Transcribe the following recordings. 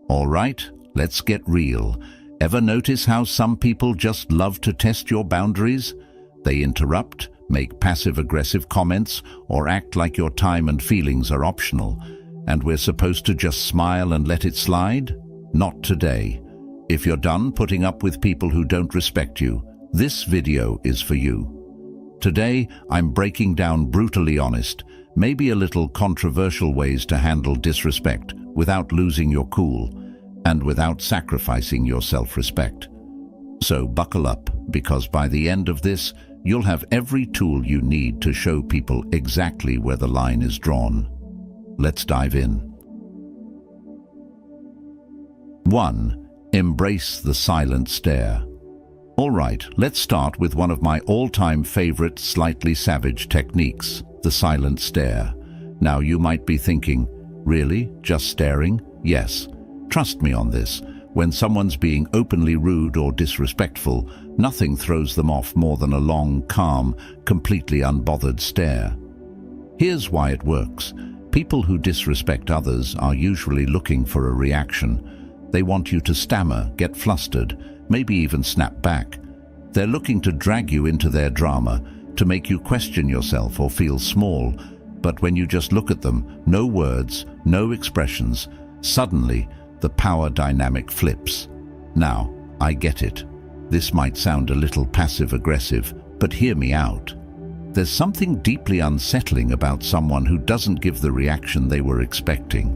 All right, let's get real. Ever notice how some people just love to test your boundaries? They interrupt, make passive-aggressive comments, or act like your time and feelings are optional, and we're supposed to just smile and let it slide? Not today. If you're done putting up with people who don't respect you, this video is for you. Today, I'm breaking down brutally honest, maybe a little controversial ways to handle disrespect without losing your cool and without sacrificing your self-respect. So buckle up, because by the end of this, you'll have every tool you need to show people exactly where the line is drawn. Let's dive in. 1. Embrace the silent stare. All right, let's start with one of my all-time favorite slightly savage techniques, the silent stare. Now you might be thinking, really? Just staring? Yes. Trust me on this. When someone's being openly rude or disrespectful, nothing throws them off more than a long, calm, completely unbothered stare. Here's why it works. People who disrespect others are usually looking for a reaction. They want you to stammer, get flustered, maybe even snap back. They're looking to drag you into their drama, to make you question yourself or feel small. But when you just look at them, no words, no expressions, suddenly the power dynamic flips. Now, I get it. This might sound a little passive-aggressive, but hear me out. There's something deeply unsettling about someone who doesn't give the reaction they were expecting.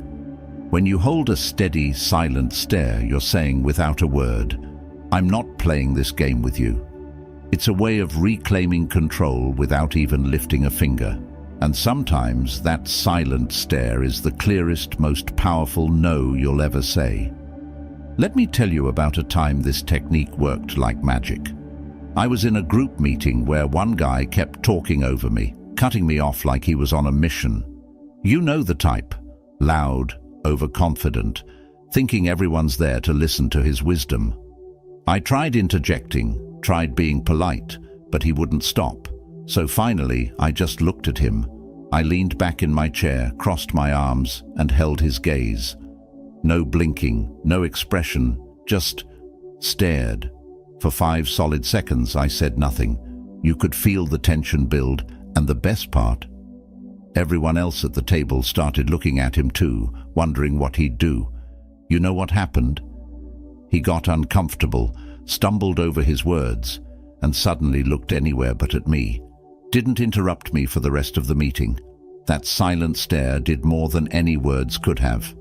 When you hold a steady, silent stare, you're saying without a word, I'm not playing this game with you. It's a way of reclaiming control without even lifting a finger. And sometimes that silent stare is the clearest, most powerful no you'll ever say. Let me tell you about a time this technique worked like magic. I was in a group meeting where one guy kept talking over me, cutting me off like he was on a mission. You know the type. Loud, overconfident, thinking everyone's there to listen to his wisdom. I tried interjecting, tried being polite, but he wouldn't stop. So finally, I just looked at him. I leaned back in my chair, crossed my arms, and held his gaze. No blinking, no expression, just stared. For 5 solid seconds, I said nothing. You could feel the tension build, and the best part, everyone else at the table started looking at him too, wondering what he'd do. You know what happened? He got uncomfortable, stumbled over his words, and suddenly looked anywhere but at me. Didn't interrupt me for the rest of the meeting. That silent stare did more than any words could have.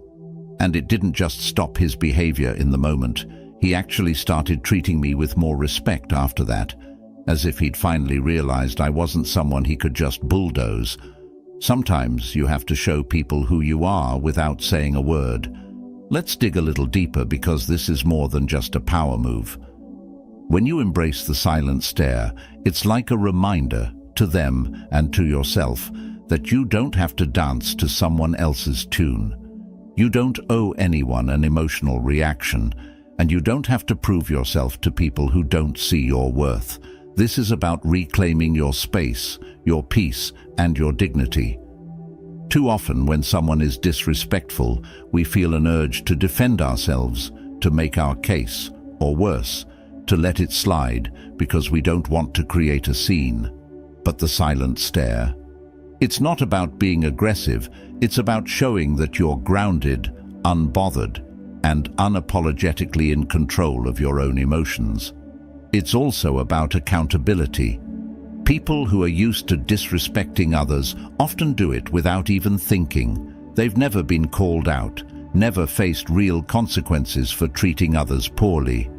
And it didn't just stop his behavior in the moment. He actually started treating me with more respect after that, as if he'd finally realized I wasn't someone he could just bulldoze. Sometimes you have to show people who you are without saying a word. Let's dig a little deeper, because this is more than just a power move. When you embrace the silent stare, it's like a reminder to them and to yourself that you don't have to dance to someone else's tune. You don't owe anyone an emotional reaction, and you don't have to prove yourself to people who don't see your worth. This is about reclaiming your space, your peace, and your dignity. Too often, when someone is disrespectful, we feel an urge to defend ourselves, to make our case, or worse, to let it slide because we don't want to create a scene. But the silent stare? It's not about being aggressive, it's about showing that you're grounded, unbothered, and unapologetically in control of your own emotions. It's also about accountability. People who are used to disrespecting others often do it without even thinking. They've never been called out, never faced real consequences for treating others poorly.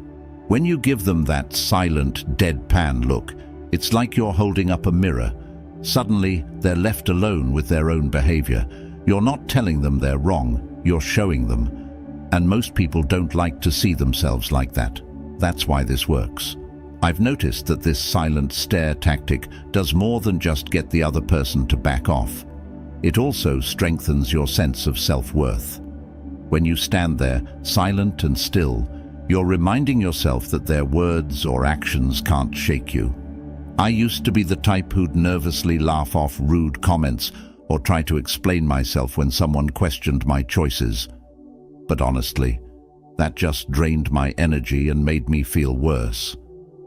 When you give them that silent, deadpan look, it's like you're holding up a mirror. Suddenly, they're left alone with their own behavior. You're not telling them they're wrong, you're showing them. And most people don't like to see themselves like that. That's why this works. I've noticed that this silent stare tactic does more than just get the other person to back off. It also strengthens your sense of self-worth. When you stand there, silent and still, you're reminding yourself that their words or actions can't shake you. I used to be the type who'd nervously laugh off rude comments or try to explain myself when someone questioned my choices. But honestly, That just drained my energy and made me feel worse.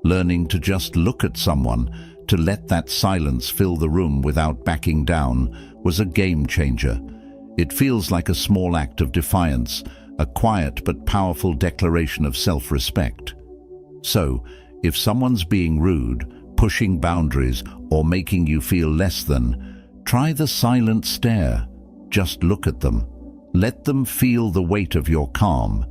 Learning to just look at someone, to let that silence fill the room without backing down, was a game changer. It feels like a small act of defiance, a quiet but powerful declaration of self-respect. So, if someone's being rude, pushing boundaries, or making you feel less than, try the silent stare. Just look at them. Let them feel the weight of your calm.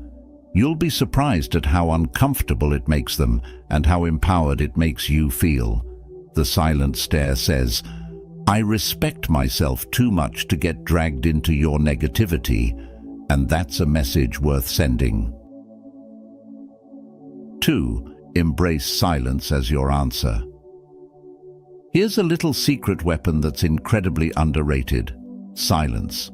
You'll be surprised at how uncomfortable it makes them and how empowered it makes you feel. The silent stare says, "I respect myself too much to get dragged into your negativity," and that's a message worth sending. 2. Embrace silence as your answer. Here's a little secret weapon that's incredibly underrated: silence.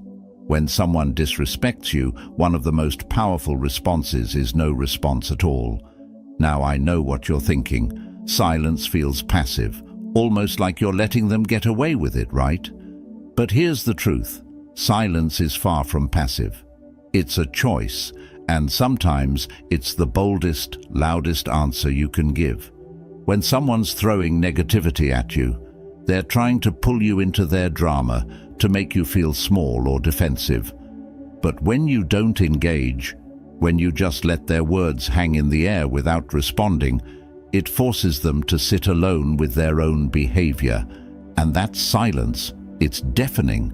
When someone disrespects you, one of the most powerful responses is no response at all. Now I know what you're thinking. Silence feels passive, almost like you're letting them get away with it, right? But here's the truth. Silence is far from passive. It's a choice, and sometimes it's the boldest, loudest answer you can give. When someone's throwing negativity at you, they're trying to pull you into their drama, to make you feel small or defensive. But when you don't engage, when you just let their words hang in the air without responding, it forces them to sit alone with their own behavior. And that silence, it's deafening.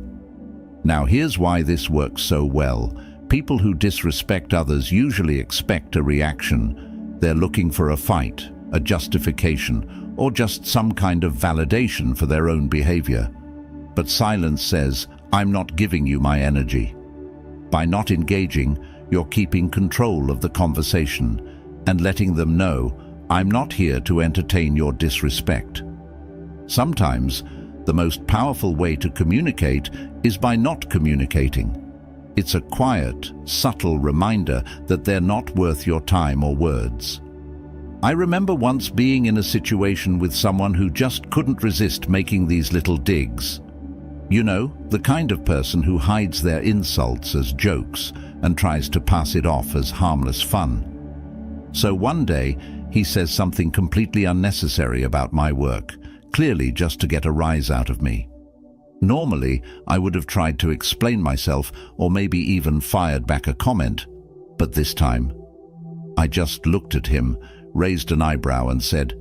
Now here's why this works so well. People who disrespect others usually expect a reaction. They're looking for a fight, a justification, or just some kind of validation for their own behavior. But silence says, "I'm not giving you my energy." By not engaging, you're keeping control of the conversation and letting them know, "I'm not here to entertain your disrespect." Sometimes, the most powerful way to communicate is by not communicating. It's a quiet, subtle reminder that they're not worth your time or words. I remember once being in a situation with someone who just couldn't resist making these little digs. You know, the kind of person who hides their insults as jokes and tries to pass it off as harmless fun. So one day, he says something completely unnecessary about my work, clearly just to get a rise out of me. Normally, I would have tried to explain myself or maybe even fired back a comment, but this time, I just looked at him, raised an eyebrow and said,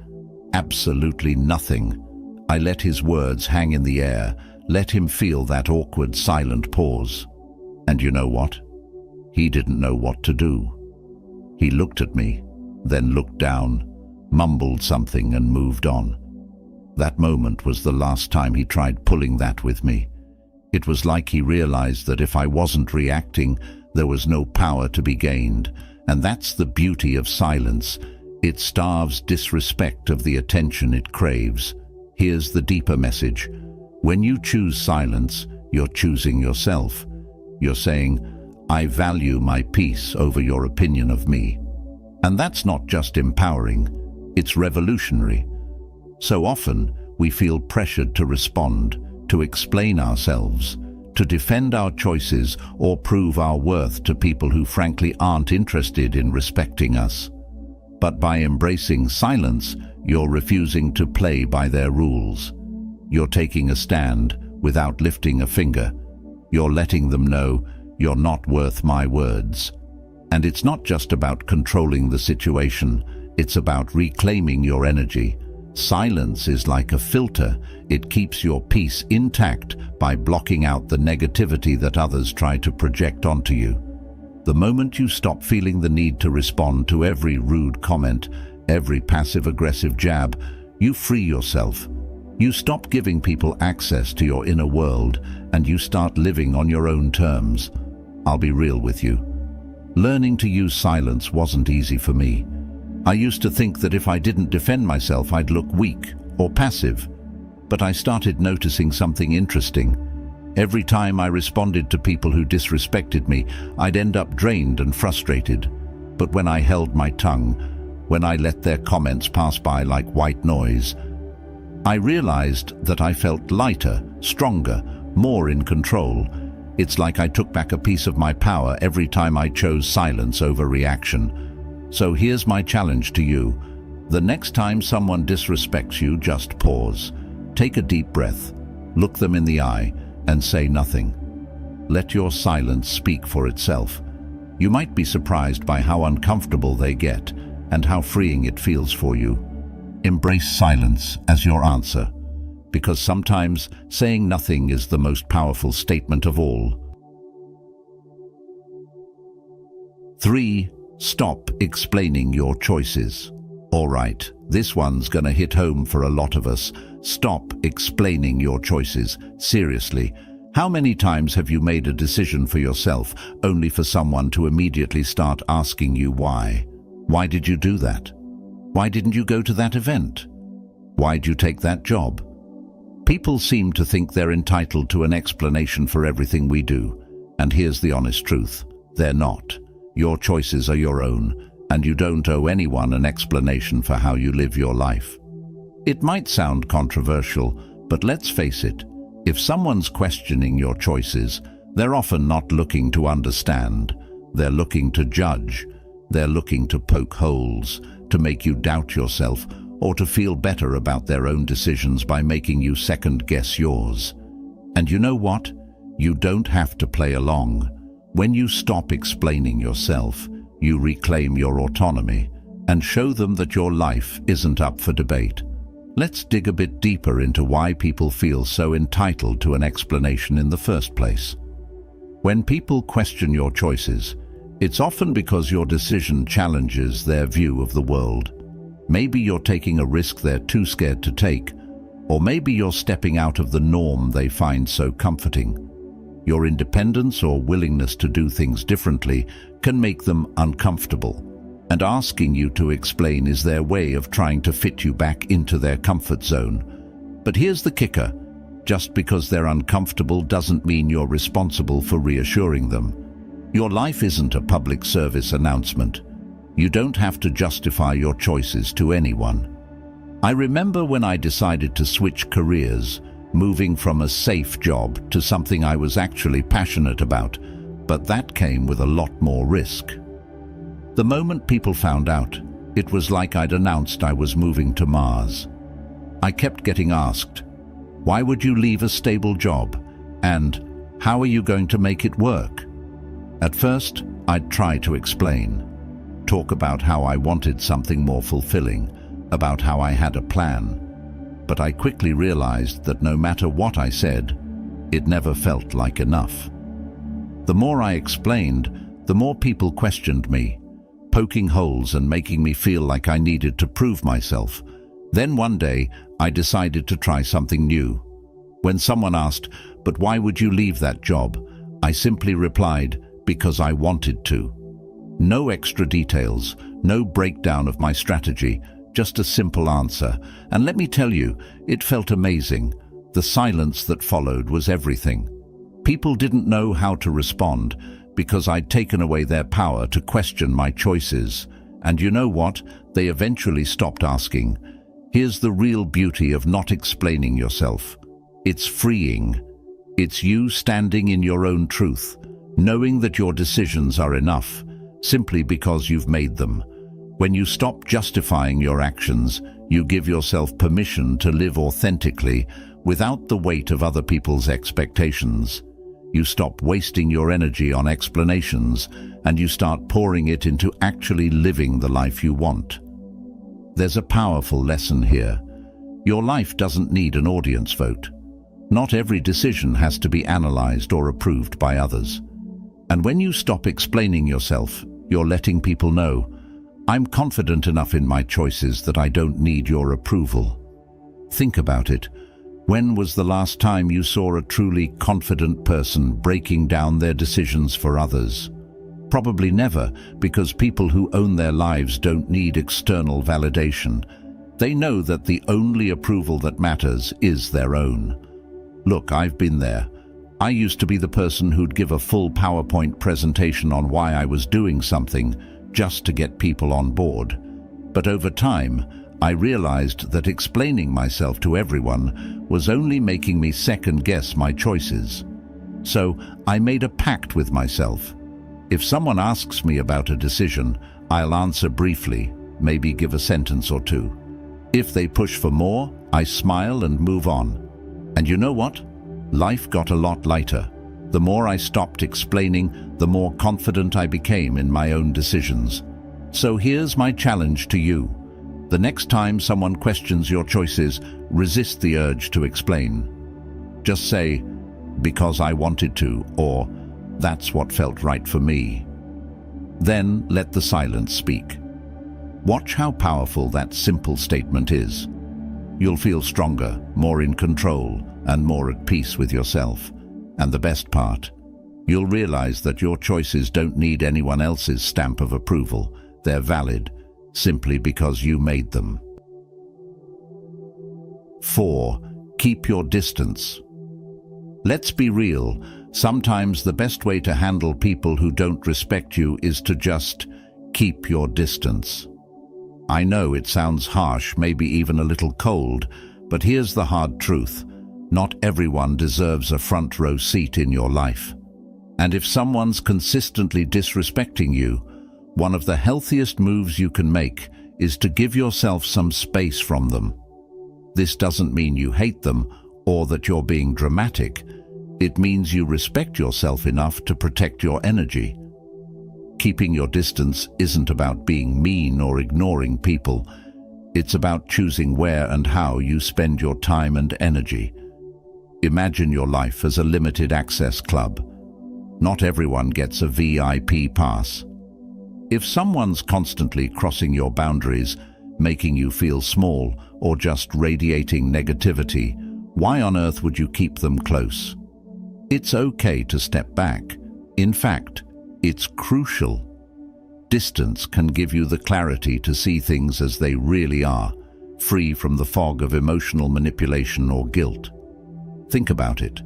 "Absolutely nothing." I let his words hang in the air, let him feel that awkward, silent pause. And you know what? He didn't know what to do. He looked at me, then looked down, mumbled something and moved on. That moment was the last time he tried pulling that with me. It was like he realized that if I wasn't reacting, there was no power to be gained. And that's the beauty of silence. It starves disrespect of the attention it craves. Here's the deeper message. When you choose silence, you're choosing yourself. You're saying, "I value my peace over your opinion of me." And that's not just empowering, it's revolutionary. So often, we feel pressured to respond, to explain ourselves, to defend our choices or prove our worth to people who frankly aren't interested in respecting us. But by embracing silence, you're refusing to play by their rules. You're taking a stand without lifting a finger. You're letting them know you're not worth my words. And it's not just about controlling the situation, it's about reclaiming your energy. Silence is like a filter. It keeps your peace intact by blocking out the negativity that others try to project onto you. The moment you stop feeling the need to respond to every rude comment, every passive-aggressive jab, you free yourself. You stop giving people access to your inner world, and you start living on your own terms. I'll be real with you. Learning to use silence wasn't easy for me. I used to think that if I didn't defend myself, I'd look weak or passive. But I started noticing something interesting. Every time I responded to people who disrespected me, I'd end up drained and frustrated. But when I held my tongue, when I let their comments pass by like white noise, I realized that I felt lighter, stronger, more in control. It's like I took back a piece of my power every time I chose silence over reaction. So here's my challenge to you. The next time someone disrespects you, just pause. Take a deep breath, look them in the eye, and say nothing. Let your silence speak for itself. You might be surprised by how uncomfortable they get and how freeing it feels for you. Embrace silence as your answer, because sometimes saying nothing is the most powerful statement of all. 3. Stop explaining your choices. All right, this one's gonna hit home for a lot of us. Stop explaining your choices. Seriously, how many times have you made a decision for yourself only for someone to immediately start asking you why? Why did you do that? Why didn't you go to that event? Why'd you take that job? People seem to think they're entitled to an explanation for everything we do. And here's the honest truth. They're not. Your choices are your own, and you don't owe anyone an explanation for how you live your life. It might sound controversial, but let's face it. If someone's questioning your choices, they're often not looking to understand. They're looking to judge. They're looking to poke holes, to make you doubt yourself, or to feel better about their own decisions by making you second-guess yours. And you know what? You don't have to play along. When you stop explaining yourself, you reclaim your autonomy and show them that your life isn't up for debate. Let's dig a bit deeper into why people feel so entitled to an explanation in the first place. When people question your choices, it's often because your decision challenges their view of the world. Maybe you're taking a risk they're too scared to take, or maybe you're stepping out of the norm they find so comforting. Your independence or willingness to do things differently can make them uncomfortable, and asking you to explain is their way of trying to fit you back into their comfort zone. But here's the kicker. Just because they're uncomfortable doesn't mean you're responsible for reassuring them. Your life isn't a public service announcement. You don't have to justify your choices to anyone. I remember when I decided to switch careers, moving from a safe job to something I was actually passionate about, but that came with a lot more risk. The moment people found out, it was like I'd announced I was moving to Mars. I kept getting asked, why would you leave a stable job? And how are you going to make it work? At first, I'd try to explain, talk about how I wanted something more fulfilling, about how I had a plan. But I quickly realized that no matter what I said, it never felt like enough. The more I explained, the more people questioned me, poking holes and making me feel like I needed to prove myself. Then one day, I decided to try something new. When someone asked, "But why would you leave that job?" I simply replied, "Because I wanted to." No extra details, no breakdown of my strategy, just a simple answer. And let me tell you, it felt amazing. The silence that followed was everything. People didn't know how to respond because I'd taken away their power to question my choices. And you know what? They eventually stopped asking. Here's the real beauty of not explaining yourself. It's freeing. It's you standing in your own truth, knowing that your decisions are enough, simply because you've made them. When you stop justifying your actions, you give yourself permission to live authentically without the weight of other people's expectations. You stop wasting your energy on explanations, and you start pouring it into actually living the life you want. There's a powerful lesson here. Your life doesn't need an audience vote. Not every decision has to be analyzed or approved by others. And when you stop explaining yourself, you're letting people know, I'm confident enough in my choices that I don't need your approval. Think about it. When was the last time you saw a truly confident person breaking down their decisions for others? Probably never, because people who own their lives don't need external validation. They know that the only approval that matters is their own. Look, I've been there. I used to be the person who'd give a full PowerPoint presentation on why I was doing something, just to get people on board. But over time, I realized that explaining myself to everyone was only making me second-guess my choices. So I made a pact with myself. If someone asks me about a decision, I'll answer briefly, maybe give a sentence or two. If they push for more, I smile and move on. And you know what? Life got a lot lighter. The more I stopped explaining, the more confident I became in my own decisions. So here's my challenge to you. The next time someone questions your choices, resist the urge to explain. Just say, "Because I wanted to," or "That's what felt right for me." Then let the silence speak. Watch how powerful that simple statement is. You'll feel stronger, more in control, and more at peace with yourself. And the best part, you'll realize that your choices don't need anyone else's stamp of approval. They're valid, simply because you made them. 4. Keep your distance. Let's be real. Sometimes the best way to handle people who don't respect you is to just keep your distance. I know it sounds harsh, maybe even a little cold, but here's the hard truth. Not everyone deserves a front row seat in your life. And if someone's consistently disrespecting you, one of the healthiest moves you can make is to give yourself some space from them. This doesn't mean you hate them or that you're being dramatic. It means you respect yourself enough to protect your energy. Keeping your distance isn't about being mean or ignoring people. It's about choosing where and how you spend your time and energy. Imagine your life as a limited access club. Not everyone gets a VIP pass. If someone's constantly crossing your boundaries, making you feel small, or just radiating negativity, why on earth would you keep them close? It's okay to step back. In fact, it's crucial. Distance can give you the clarity to see things as they really are, free from the fog of emotional manipulation or guilt. Think about it.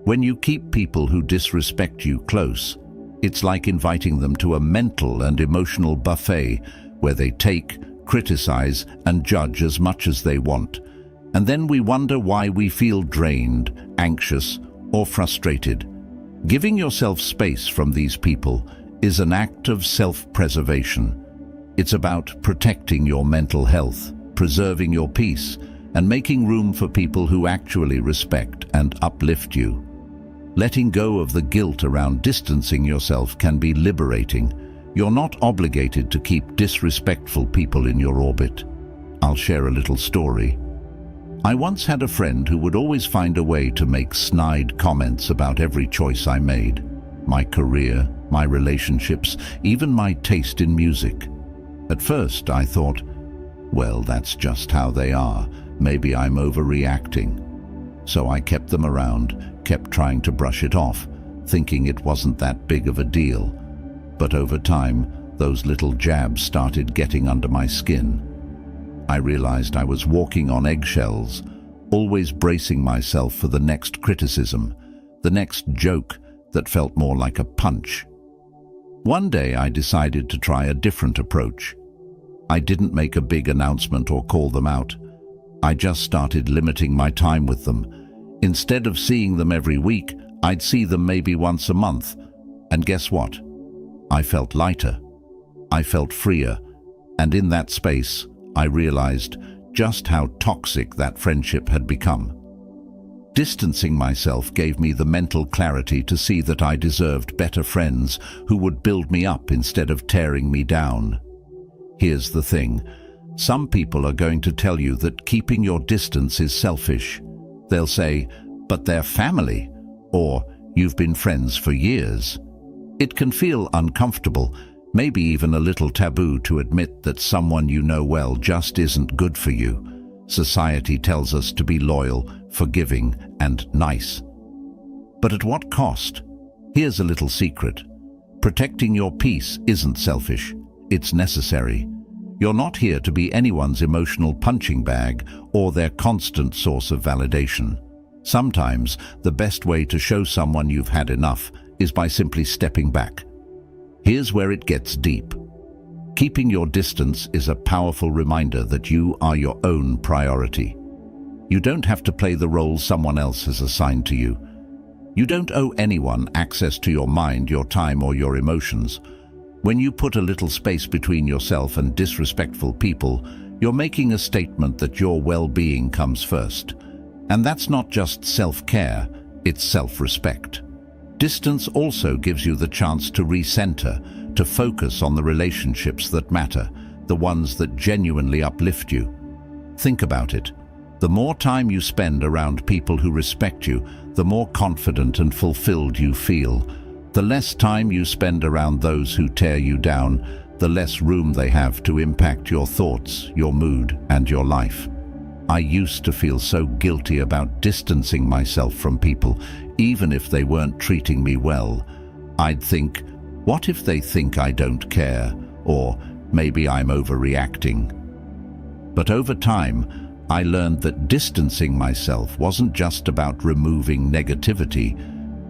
When you keep people who disrespect you close, it's like inviting them to a mental and emotional buffet where they take, criticize, and judge as much as they want. And then we wonder why we feel drained, anxious, or frustrated. Giving yourself space from these people is an act of self-preservation. It's about protecting your mental health, preserving your peace, and making room for people who actually respect and uplift you. Letting go of the guilt around distancing yourself can be liberating. You're not obligated to keep disrespectful people in your orbit. I'll share a little story. I once had a friend who would always find a way to make snide comments about every choice I made. My career, my relationships, even my taste in music. At first I thought, well, that's just how they are. Maybe I'm overreacting. So I kept them around, kept trying to brush it off, thinking it wasn't that big of a deal. But over time, those little jabs started getting under my skin. I realized I was walking on eggshells, always bracing myself for the next criticism, the next joke that felt more like a punch. One day I decided to try a different approach. I didn't make a big announcement or call them out. I just started limiting my time with them. Instead of seeing them every week, I'd see them maybe once a month. And guess what? I felt lighter. I felt freer. And in that space, I realized just how toxic that friendship had become. Distancing myself gave me the mental clarity to see that I deserved better friends who would build me up instead of tearing me down. Here's the thing. Some people are going to tell you that keeping your distance is selfish. They'll say, but they're family, or you've been friends for years. It can feel uncomfortable, maybe even a little taboo to admit that someone you know well just isn't good for you. Society tells us to be loyal, forgiving, and nice. But at what cost? Here's a little secret. Protecting your peace isn't selfish. It's necessary. You're not here to be anyone's emotional punching bag or their constant source of validation. Sometimes the best way to show someone you've had enough is by simply stepping back. Here's where it gets deep. Keeping your distance is a powerful reminder that you are your own priority. You don't have to play the role someone else has assigned to you. You don't owe anyone access to your mind, your time, or your emotions. When you put a little space between yourself and disrespectful people, you're making a statement that your well-being comes first. And that's not just self-care, it's self-respect. Distance also gives you the chance to recenter, to focus on the relationships that matter, the ones that genuinely uplift you. Think about it. The more time you spend around people who respect you, the more confident and fulfilled you feel. The less time you spend around those who tear you down, the less room they have to impact your thoughts, your mood, and your life. I used to feel so guilty about distancing myself from people, even if they weren't treating me well. I'd think, what if they think I don't care? Or maybe I'm overreacting. But over time, I learned that distancing myself wasn't just about removing negativity.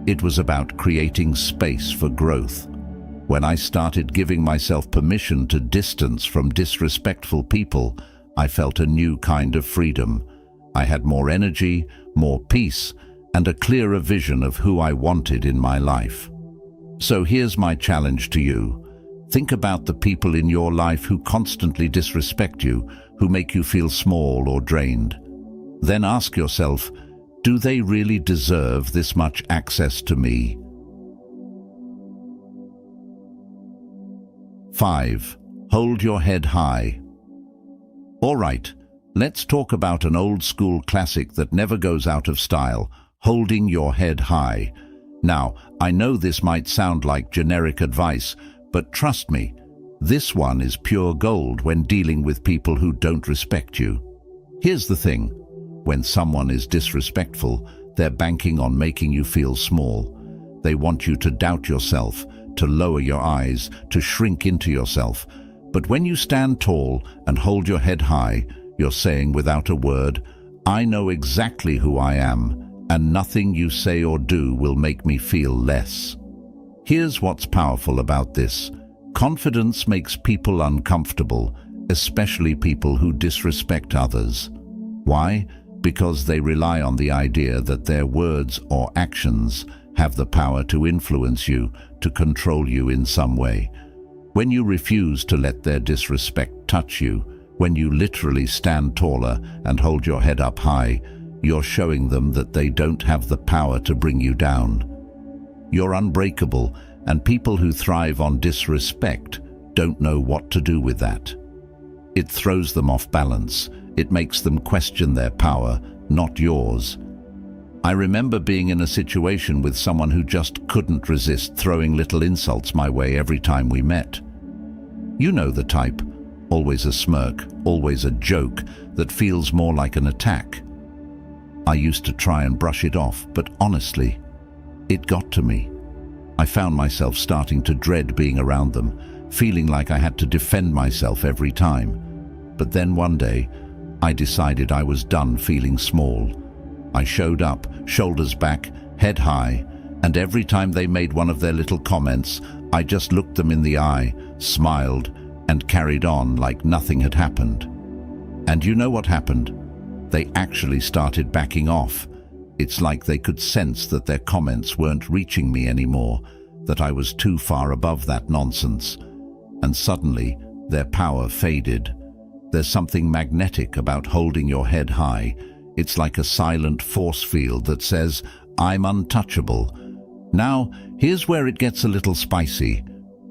It was about creating space for growth. When I started giving myself permission to distance from disrespectful people, I felt a new kind of freedom. I had more energy, more peace, and a clearer vision of who I wanted in my life. So here's my challenge to you. Think about the people in your life who constantly disrespect you, who make you feel small or drained. Then ask yourself, do they really deserve this much access to me? 5. Hold your head high. All right, let's talk about an old-school classic that never goes out of style, holding your head high. Now, I know this might sound like generic advice, but trust me, this one is pure gold when dealing with people who don't respect you. Here's the thing, when someone is disrespectful, they're banking on making you feel small. They want you to doubt yourself, to lower your eyes, to shrink into yourself. But when you stand tall and hold your head high, you're saying without a word, I know exactly who I am, and nothing you say or do will make me feel less. Here's what's powerful about this. Confidence makes people uncomfortable, especially people who disrespect others. Why? Because they rely on the idea that their words or actions have the power to influence you, to control you in some way. When you refuse to let their disrespect touch you, when you literally stand taller and hold your head up high, you're showing them that they don't have the power to bring you down. You're unbreakable, and people who thrive on disrespect don't know what to do with that. It throws them off balance. It makes them question their power, not yours. I remember being in a situation with someone who just couldn't resist throwing little insults my way every time we met. You know the type, always a smirk, always a joke that feels more like an attack. I used to try and brush it off, but honestly, it got to me. I found myself starting to dread being around them, feeling like I had to defend myself every time. But then one day, I decided I was done feeling small. I showed up, shoulders back, head high, and every time they made one of their little comments, I just looked them in the eye, smiled, and carried on like nothing had happened. And you know what happened? They actually started backing off. It's like they could sense that their comments weren't reaching me anymore, that I was too far above that nonsense. And suddenly, their power faded. There's something magnetic about holding your head high. It's like a silent force field that says, I'm untouchable. Now, here's where it gets a little spicy.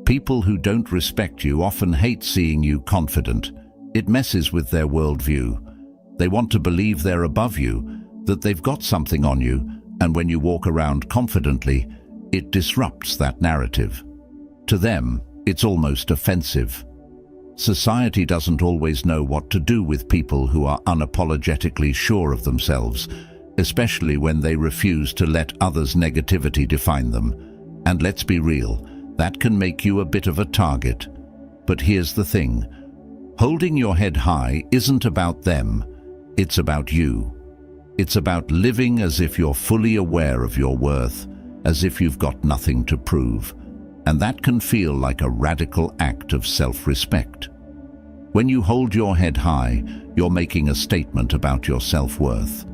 People who don't respect you often hate seeing you confident. It messes with their worldview. They want to believe they're above you, that they've got something on you, and when you walk around confidently, it disrupts that narrative. To them, it's almost offensive. Society doesn't always know what to do with people who are unapologetically sure of themselves, especially when they refuse to let others' negativity define them. And let's be real, that can make you a bit of a target. But here's the thing. Holding your head high isn't about them, it's about you. It's about living as if you're fully aware of your worth, as if you've got nothing to prove. And that can feel like a radical act of self-respect. When you hold your head high, you're making a statement about your self-worth.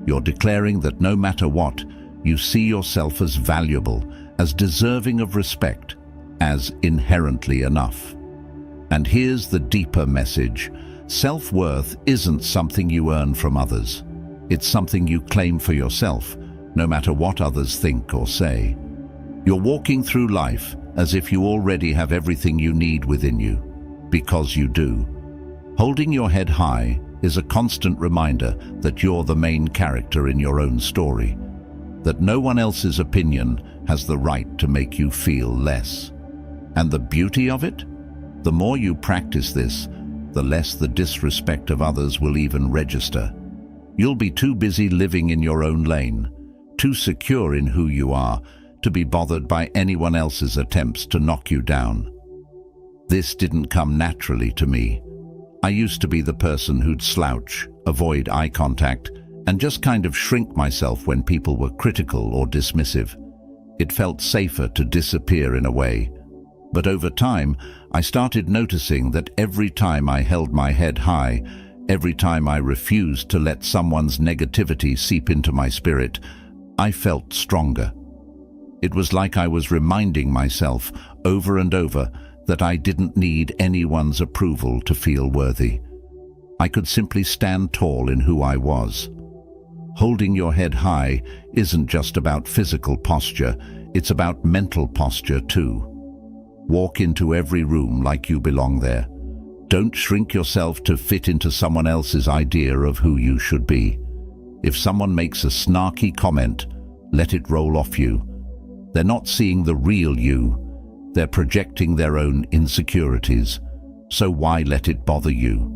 You're declaring that no matter what, You see yourself as valuable, as deserving of respect, as inherently enough. And here's the deeper message. Self-worth isn't something you earn from others. It's something you claim for yourself, no matter what others think or say. You're walking through life as if you already have everything you need within you, because you do. Holding your head high is a constant reminder that you're the main character in your own story, that no one else's opinion has the right to make you feel less. And the beauty of it? The more you practice this, the less the disrespect of others will even register. You'll be too busy living in your own lane, too secure in who you are, to be bothered by anyone else's attempts to knock you down. This didn't come naturally to me. I used to be the person who'd slouch, avoid eye contact, and just kind of shrink myself when people were critical or dismissive. It felt safer to disappear in a way. But over time, I started noticing that every time I held my head high, every time I refused to let someone's negativity seep into my spirit, I felt stronger. It was like I was reminding myself over and over that I didn't need anyone's approval to feel worthy. I could simply stand tall in who I was. Holding your head high isn't just about physical posture, it's about mental posture too. Walk into every room like you belong there. Don't shrink yourself to fit into someone else's idea of who you should be. If someone makes a snarky comment, let it roll off you. They're not seeing the real you. They're projecting their own insecurities. So why let it bother you?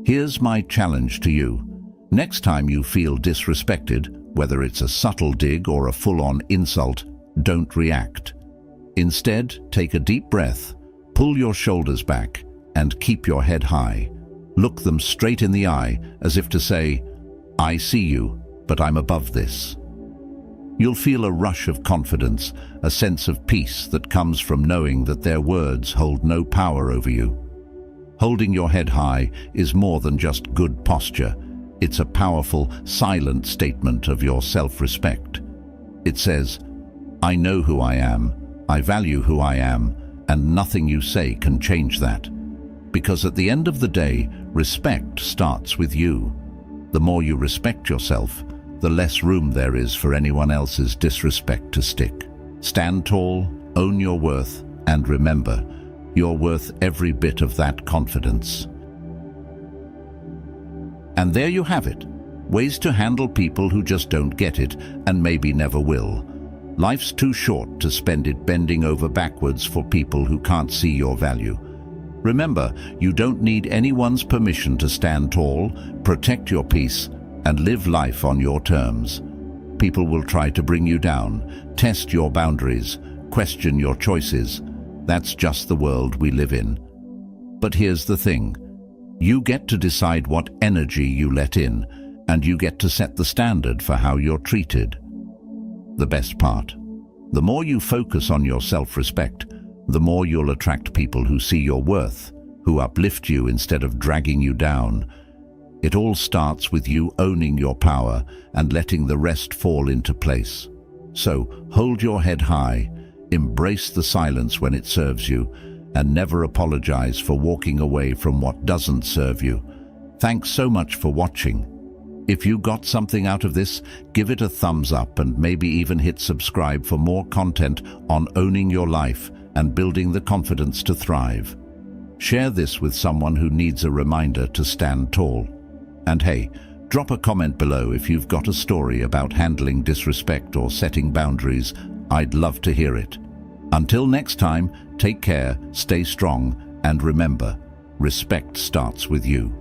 Here's my challenge to you. Next time you feel disrespected, whether it's a subtle dig or a full-on insult, don't react. Instead, take a deep breath, pull your shoulders back, and keep your head high. Look them straight in the eye, as if to say, I see you, but I'm above this. You'll feel a rush of confidence, a sense of peace that comes from knowing that their words hold no power over you. Holding your head high is more than just good posture. It's a powerful, silent statement of your self-respect. It says, I know who I am, I value who I am, and nothing you say can change that. Because at the end of the day, respect starts with you. The more you respect yourself, the less room there is for anyone else's disrespect to stick. Stand tall, own your worth, and remember, you're worth every bit of that confidence. And there you have it. Ways to handle people who just don't get it, and maybe never will. Life's too short to spend it bending over backwards for people who can't see your value. Remember, you don't need anyone's permission to stand tall, protect your peace, and live life on your terms. People will try to bring you down, test your boundaries, question your choices. That's just the world we live in. But here's the thing. You get to decide what energy you let in, and you get to set the standard for how you're treated. The best part. The more you focus on your self-respect, the more you'll attract people who see your worth, who uplift you instead of dragging you down. It all starts with you owning your power and letting the rest fall into place. So, hold your head high, embrace the silence when it serves you, and never apologize for walking away from what doesn't serve you. Thanks so much for watching. If you got something out of this, give it a thumbs up and maybe even hit subscribe for more content on owning your life and building the confidence to thrive. Share this with someone who needs a reminder to stand tall. And hey, drop a comment below if you've got a story about handling disrespect or setting boundaries. I'd love to hear it. Until next time, take care, stay strong, and remember, respect starts with you.